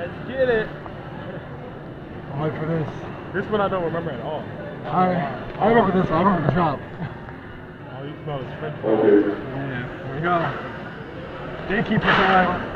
Let's get it. I'll wait for this. This one I don't remember at all. I remember this one. I remember the drop. Oh, you smell the French. Yeah, here we go. Gatekeeper time.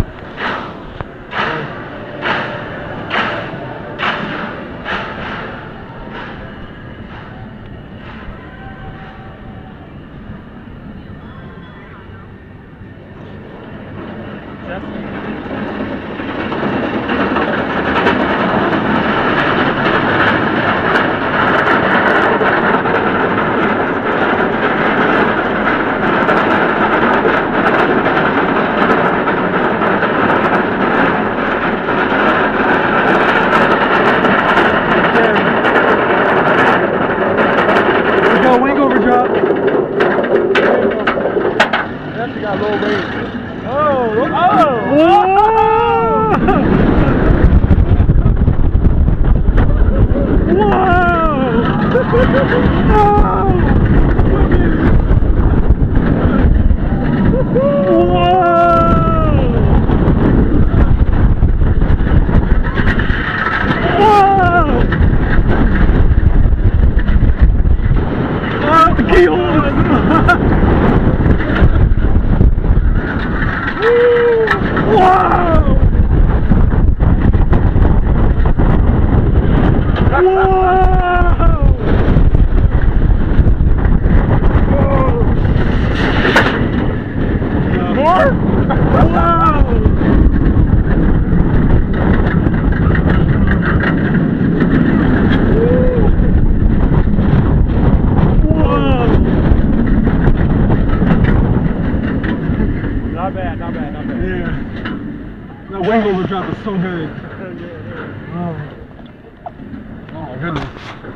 Got low range. Oh! The keyhole! Wow! More? Wow! Not bad. Yeah. That wing over drop is so good. Oh my goodness.